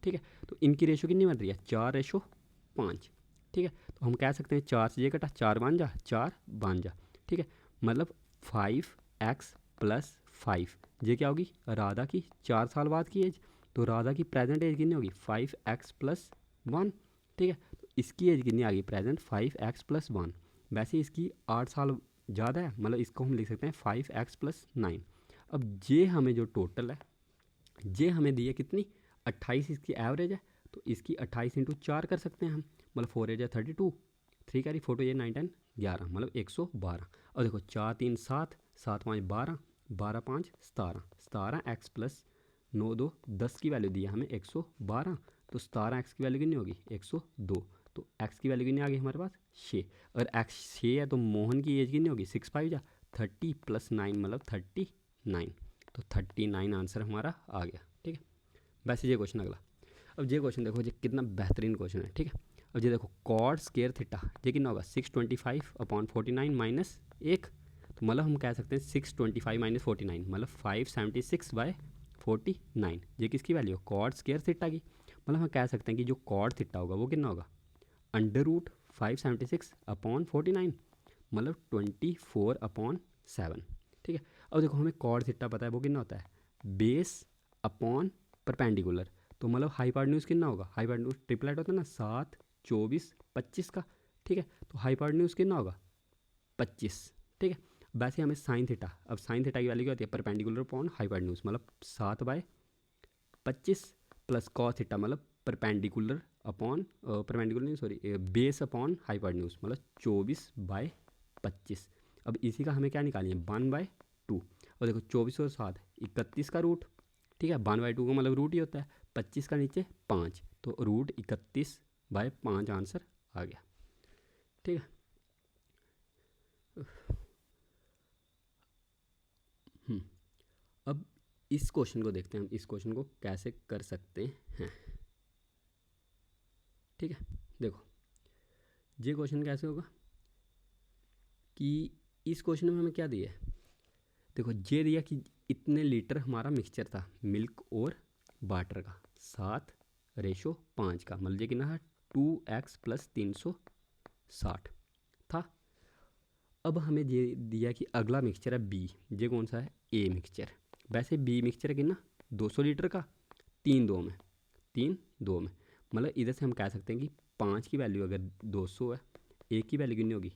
ठीक है। तो इनकी रेशो कितनी बन रही है, 4:5, ठीक है। तो हम कह सकते हैं 4 से ये कटा, 4 बन जा, 4 बन जा, ठीक है। मतलब 5x + 5, ये क्या होगी, राधा की 4 साल बाद की एज। तो राधा की प्रेजेंट एज कितनी होगी, 5x + 1, ठीक है। तो इसकी एज कितनी आ गई प्रेजेंट, 5x + 1। वैसे इसकी 8 साल ज़्यादा है, मतलब इसको हम लिख सकते हैं 5x + 9। अब ये हमें जो टोटल है, ये हमें दी है कितनी, 28 इसकी एवरेज है। तो इसकी 28 × 4 कर सकते हैं हम, मतलब 4 8 32, 3 कैरी 4 ये 9 10 11, मतलब 112। और देखो 4 3 7, 7 5 12, 12 5 17, 17x + 9 2 10 की वैल्यू दी है हमें 112। तो 17x की वैल्यू कितनी होगी, 102। तो x की वैल्यू कितनी आ गई हमारे पास, 6। अगर x 6 है तो मोहन की एज कितनी होगी, 6 5 जा 30 + 9 मतलब 39। तो 39 आंसर हमारा आ गया, ठीक है। वैसे ये क्वेश्चन अगला, अब ये क्वेश्चन देखो, ये कितना बेहतरीन क्वेश्चन है, ठीक है। अब ये देखो कॉड स्केयर थीटा, ये कितना होगा, 625/49 - 1। तो मतलब हम कह सकते हैं 625 - 49, मतलब 576/49। ये किसकी वैल्यू है, कॉड स्केयर थीटा की। मतलब हम कह सकते हैं कि जो कॉड थीटा होगा वो कितना होगा, √576/49, मतलब 24/7, ठीक है। अब देखो हमें कॉड थीटा पता है वो कितना होता है, बेस अपॉन परपेंडिकुलर। तो मतलब हाइपोटेन्यूज कितना होगा, हाइपोटेन्यूज ट्रिपलेट होता है ना, 7 24 25 का, ठीक है। तो हाइपोटेन्यूज कितना होगा, 25, ठीक है। वैसे हमें साइन थीटा, अब साइन थीटा की वैल्यू क्या होती है, परपेंडिकुलर अपॉन हाइपोटेन्यूज, मतलब 7/25 + कॉस थीटा, मतलब परपेंडिकुलर अपॉन, परपेंडिकुलर नहीं सॉरी, बेस अपॉन हाइपोटेन्यूज, मतलब 24/25। अब इसी का हमें क्या निकालिए, 1/2। और देखो 24 और 7 31 का रूट, ठीक है। 1/2 का मतलब रूट ही होता है, 25 का नीचे 5, तो √31/5 आंसर आ गया, ठीक है। अब इस क्वेश्चन को देखते हैं, हम इस क्वेश्चन को कैसे कर सकते हैं, ठीक है। देखो ये क्वेश्चन कैसे होगा कि इस क्वेश्चन में हमें क्या दिया है, देखो ये दिया कि इतने लीटर हमारा मिक्सचर था मिल्क और वाटर का, 7:5 का, मतलब ये कितना है, 2x + 360 था। अब हमें ये दिया कि अगला मिक्सचर है बी, ये कौन सा है, ए मिक्सचर। वैसे बी मिक्सचर है कितना, 200 लीटर का, 3 2 में, 3 2 में, मतलब इधर से हम कह सकते हैं कि 5 की वैल्यू अगर 200 है, एक की वैल्यू कितनी होगी,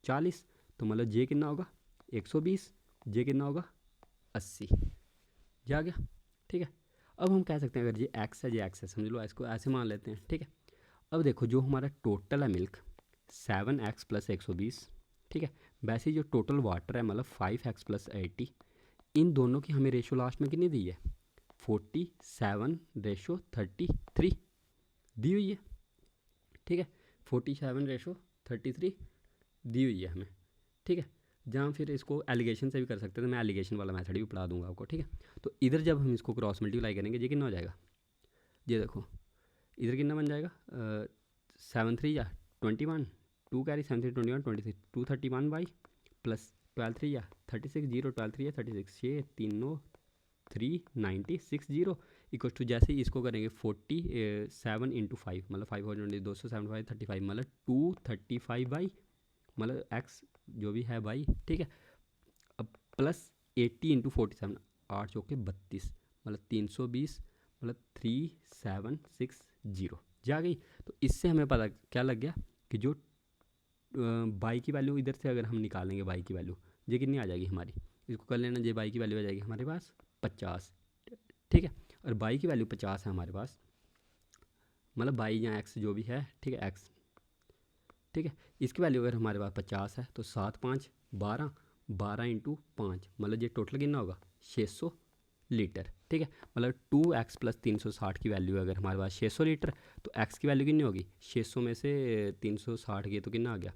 40, तो मतलब जे कितना होगा, 120, जे कितना होगा, 80, जा गया, ठीक है। अब हम कह सकते हैं अगर ये एक्स है, ये एक्स है, समझ लो इसको ऐसे मान लेते हैं, ठीक है। अब देखो जो हमारा टोटल है मिल्क 7x + 120, ठीक है। वैसे जो टोटल वाटर है मतलब 5x + 80, इन दोनों की हमें रेशो लास्ट में कितनी दी है, 47:33 दी हुई है, ठीक है। 47:33 दी हुई है हमें, ठीक है। जहाँ फिर इसको एलिगेशन से भी कर सकते हैं, तो मैं एलिगेशन वाला मेथड भी पढ़ा दूंगा आपको, ठीक है। तो इधर जब हम इसको क्रॉस मल्टीप्लाई करेंगे ये कितना हो जाएगा, ये देखो इधर कितना बन जाएगा, 7 3 या 21, 2 कैरी 7 3 21 26, 231 प्लस 12 3 या 36, 0 12 3 या 36, 6 3 9 396 इक्व टू, जैसे ही इसको करेंगे 47 × 5, मतलब 5 हो 275 35, मतलब 235 मतलब एक्स जो भी है बाई, ठीक है। अब प्लस 80 × 47, 8 चौके 32, मतलब 320, मतलब 3760, जा गई। तो इससे हमें पता क्या लग गया कि जो बाई की वैल्यू इधर से अगर हम निकालेंगे बाई की वैल्यू, ये कितनी आ जाएगी हमारी, इसको कर लेना, ये बाई की वैल्यू आ जाएगी हमारे पास 50, ठीक है। और बाई की वैल्यू 50 है हमारे पास, मतलब बाई या एक्स जो भी है, ठीक है, एक्स, ठीक है। इसकी वैल्यू अगर हमारे पास 50 है तो 7 5 12, 12 इंटू 5, मतलब ये टोटल कितना होगा 600 लीटर, ठीक है। मतलब 2x प्लस 360 की वैल्यू अगर हमारे पास 600 लीटर, तो x की वैल्यू कितनी होगी, 600 में से 360 की तो कितना आ गया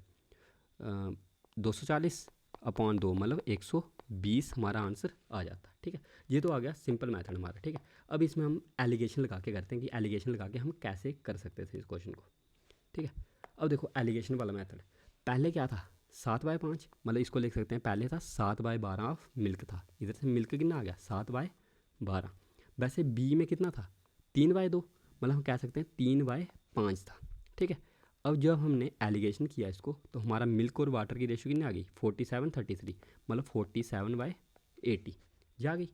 240 अपॉन 2, मतलब 120 हमारा आंसर आ जाता है, ठीक है। ये तो आ गया सिंपल मेथड हमारा, ठीक है। अब इसमें हम एलिगेशन लगा के करते हैं कि एलिगेशन लगा के हम कैसे कर सकते थे इस क्वेश्चन को, ठीक है। अब देखो एलिगेशन वाला मेथड, पहले क्या था 7/5, मतलब इसको लिख सकते हैं पहले था 7/12 ऑफ मिल्क था, इधर से मिल्क कितना आ गया 7/12। वैसे बी में कितना था 3/2, मतलब हम कह सकते हैं 3/5 था, ठीक है। अब जब हमने एलिगेशन किया इसको तो हमारा मिल्क और वाटर की रेशियो कितनी आ गई 47:33, मतलब 47/80 जा गई।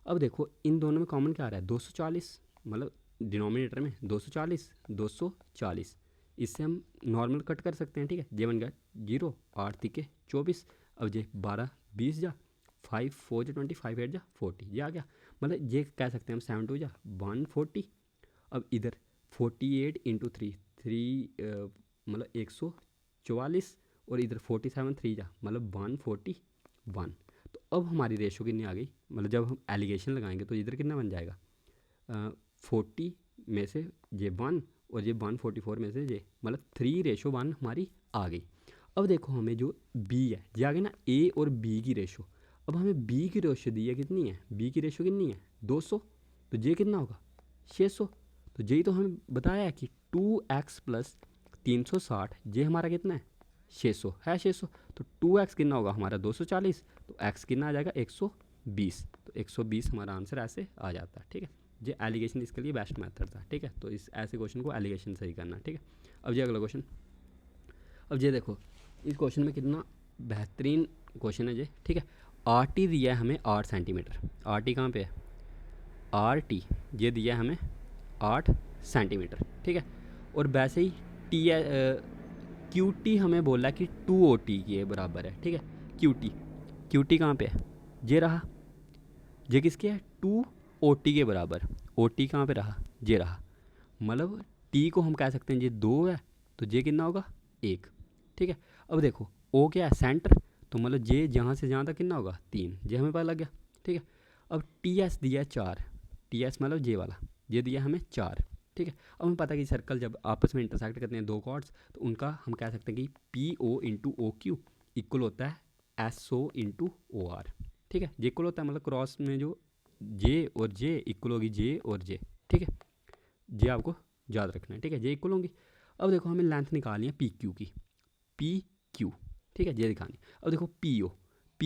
अब देखो इन दोनों में कॉमन क्या आ रहा है 240, मतलब डिनोमिनेटर में 240 240, इससे हम नॉर्मल कट कर सकते हैं, ठीक है। जे बन गया 0, 8 तिके 24, अब जे 12 20 जा 5 4 जा 20, 5 8 जा 40, ये आ गया। मतलब ये कह सकते हैं हम 7 2 जा 140। अब इधर 48 इंटू 3 मतलब 144, और इधर 47 3 जा मतलब 141। तो अब हमारी रेशो कितनी आ गई, मतलब जब हम एलिगेशन लगाएंगे तो इधर कितना बन जाएगा 40 में से ये 1 और ये 144 में से ये, मतलब 3:1 हमारी आ गई। अब देखो हमें जो बी है ये आ गई ना ए और बी की रेशो। अब हमें बी की रेशो दी है कितनी है, बी की रेशो कितनी है 200, तो ये कितना होगा 600। तो यही तो हमें बताया है कि 2x प्लस 360 ये हमारा कितना है 600 है 600। तो 2x कितना होगा हमारा 240, तो x कितना आ जाएगा 120, तो 120 हमारा आंसर ऐसे आ जाता है, ठीक है। ये एलिगेशन इसके लिए बेस्ट मेथड था, ठीक है। तो इस ऐसे क्वेश्चन को एलिगेशन सही करना, ठीक है। अब ये अगला क्वेश्चन, अब ये देखो इस क्वेश्चन में कितना बेहतरीन क्वेश्चन है ये, ठीक है। आर टी दिया है हमें 8 सेंटीमीटर, आर टी कहाँ पे है, आर टी ये दिया है हमें 8 सेंटीमीटर, ठीक है। और वैसे ही टी क्यू टी हमें बोला है कि 2 ओ टी के बराबर है, ठीक है। क्यू टी कहाँ पे है, ये रहा, ये किसके है 2 ओ टी के बराबर, ओ टी कहाँ पे रहा, ये रहा, मतलब टी को हम कह सकते हैं ये 2 है, तो ये कितना होगा 1, ठीक है। अब देखो ओ क्या है सेंटर, तो मतलब जे जहाँ से जहाँ तक कितना होगा 3, ये हमें पता लग गया, ठीक है। अब टी एस दिया है 4, टी एस मतलब जे वाला, ये दिया हमें 4, ठीक है। अब हमें पता है कि सर्कल जब आपस में इंटरसेक्ट करते हैं दो कॉर्ड्स, तो उनका हम कह सकते हैं कि P O into O Q equal होता है S O into O R, ठीक है। जे इक्वल होता है मतलब क्रॉस में जो जे और जे इक्वल होगी जे और जे, ठीक है। जे आपको याद रखना है, ठीक है, जे इक्वल होंगी। अब देखो हमें लेंथ निकालनी है पी क्यू की, पी क्यू, ठीक है, जे दिखानी। अब देखो पी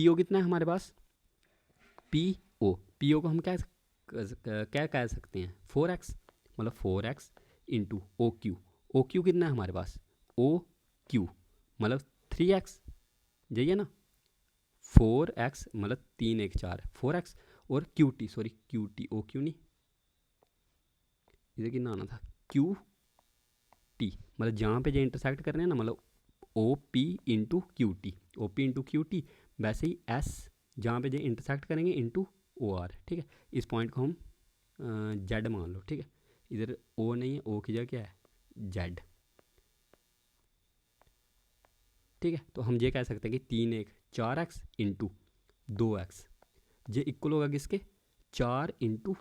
ओ कितना है हमारे पास, पी ओ को हम क्या कह सकते हैं 4x, मतलब 4x इंटू ओ क्यू कितना है हमारे पास ओ क्यू मतलब 3x, यही है ना, 4x मतलब 3 1 4 4x, और क्यू टी ओ क्यू नहीं, इधर कितना आना था क्यू टी, मतलब जहाँ पे जो इंटरसेक्ट कर रहे हैं ना, मतलब O P into Q T, वैसे ही एस जहाँ पे जो इंटरसेक्ट करेंगे इंटू ओ आर, ठीक है। इस पॉइंट को हम जेड मान लो, ठीक है। इधर ओ नहीं है, ओ की जगह क्या है जेड, ठीक है। तो हम ये कह सकते हैं कि 3 1 4x इंटू 2x, ये इक्वल होगा किसके 4 इंटू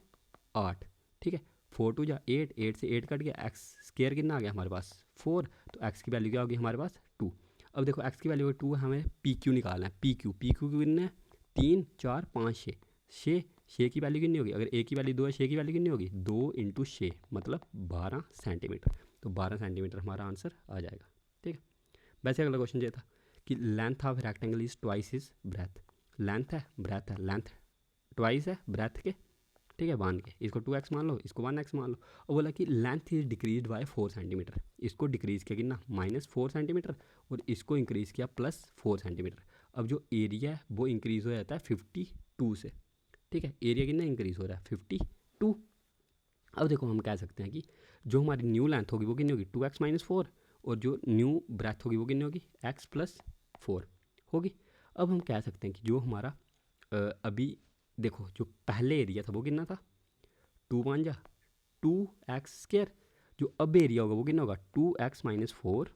8, ठीक है। 4 2 जा 8, 8 से 8 कट गया, एक्स स्केयर कितना आ गया हमारे पास 4, तो एक्स की वैल्यू क्या होगी हमारे पास 2। अब देखो एक्स की वैल्यू 2 है, हमें पी क्यू निकालना है, पी क्यू कितने है 3 4 5 6, 6 की वैल्यू कितनी होगी, अगर ए की वैल्यू 2 है 6 की वैल्यू कितनी होगी 2 इंटू 6 मतलब 12 सेंटीमीटर, तो 12 सेंटीमीटर हमारा आंसर आ जाएगा, ठीक है। वैसे अगला क्वेश्चन ये था कि length of rectangle is twice is breadth, length है ब्रेथ है, लेंथ ट्वाइस है ब्रेथ के, ठीक है, बांध के इसको 2x मान लो, इसको 1x मान लो। और बोला कि length is decrease by 4 centimetre, इसको डिक्रीज़ किया कितना -4 सेंटीमीटर, और इसको इंक्रीज़ किया +4 सेंटीमीटर। अब जो एरिया है वो इंक्रीज़ हो जाता है 52 से, ठीक है, एरिया कितना इंक्रीज़ हो रहा है 52। अब देखो हम कह सकते हैं कि जो हमारी न्यू लेंथ होगी वो कितनी होगी 2x-4, और जो न्यू ब्रेथ होगी वो कितनी होगी x+4 होगी। अब हम कह सकते हैं कि जो हमारा अभी देखो जो पहले एरिया था वो कितना था 2 2x², जो अब एरिया होगा वो कितना होगा 2x-4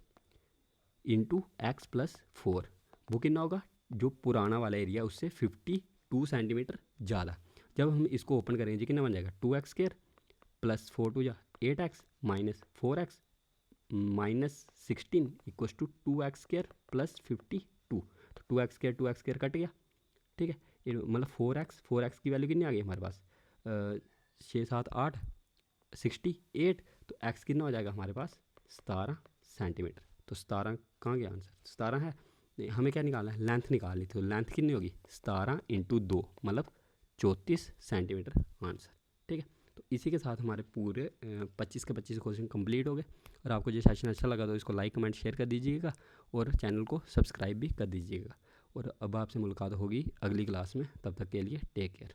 इंटू x+4, वो कितना होगा जो पुराना वाला एरिया उससे 52 सेंटीमीटर ज़्यादा। जब हम इसको ओपन करेंगे कितना बन जाएगा 2x² plus 4 2 8x minus 4x minus 16 equals to 2x² plus 52। तो 2x² कट गया, ठीक है, ये मतलब 4x की वैल्यू कितनी आ गई हमारे पास 6 7 8 68, तो x कितना हो जाएगा हमारे पास 17 सेंटीमीटर। तो 17 कहाँ गया आंसर, 17 है नहीं, हमें क्या निकालना है लेंथ निकालनी थी, तो लेंथ कितनी होगी 17 इंटू 2 मतलब 34 सेंटीमीटर आंसर, ठीक है। तो इसी के साथ हमारे पूरे 25 के 25 क्वेश्चन कंप्लीट हो गए। और आपको ये सेशन अच्छा लगा तो इसको लाइक कमेंट शेयर कर दीजिएगा और चैनल को सब्सक्राइब भी कर दीजिएगा। और अब आपसे मुलाकात होगी अगली क्लास में, तब तक के लिए टेक केयर।